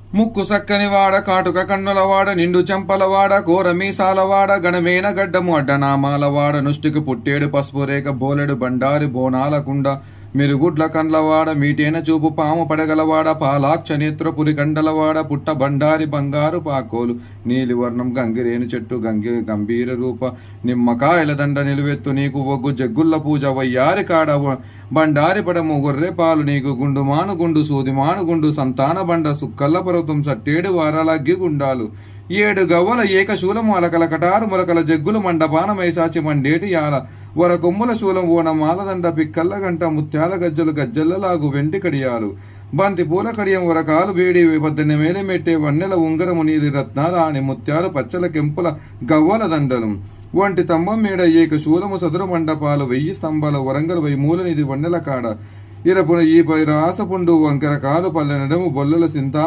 ముక్కు సక్కని వాడ కాటుక కన్నులవాడ నిండు చెంపలవాడ కోర మీసాలవాడ గణమేన గడ్డము అడ్డనామాలవాడ నుష్టికి పుట్టేడు పసుపు రేఖ బోలెడు బండారి బోనాలకుండ మిరుగుడ్ల కండ్లవాడ మీటేన చూపు పాము పడగలవాడ పాలాక్ష నేత్ర పురి కండలవాడ పుట్ట బండారి బంగారు పాకోలు నీలివర్ణం గంగిరేను చెట్టు గంభీర రూప నిమ్మకాయల దండ నిలువెత్తు నీకు ఒగ్గు జగ్గుల్ల పూజ వయ్యారి కాడ బండారి పడము గొర్రె పాలు నీకు గుండు మానుగుండు సూది మానుగుండు సంతాన బండ సుక్కల్ల పర్వతం సట్టేడు వారాలగ్గి గుండాలు ఏడు గవ్వల ఏకశూలము అలకల కటారు మొలకల జగ్గులు మండపాన మైసాచి మండేటి యాల వర కొమ్ముల శూలం ఓన మాలదండ పిక్కల్ల గంట ముత్యాల గజ్జలు గజ్జల్లలాగు వెంటి కడియాలు బంతి పూల కడియం వరకాలు వేడి 18 వేలు మెట్టే వన్నెల ఉంగరము నీలి రత్నాల అని ముత్యాలు పచ్చల కెంపుల గవ్వల దండలు వంటి స్తంభం మేడ ఏక శూలము సదురు మండపాలు 1000 స్తంభాల వరంగలు 1000 మూలనిది వన్నెల కాడ ఇరపున ఈ రాసపుండు వంకర కాలు పల్లె నడము బొల్లల సింతామ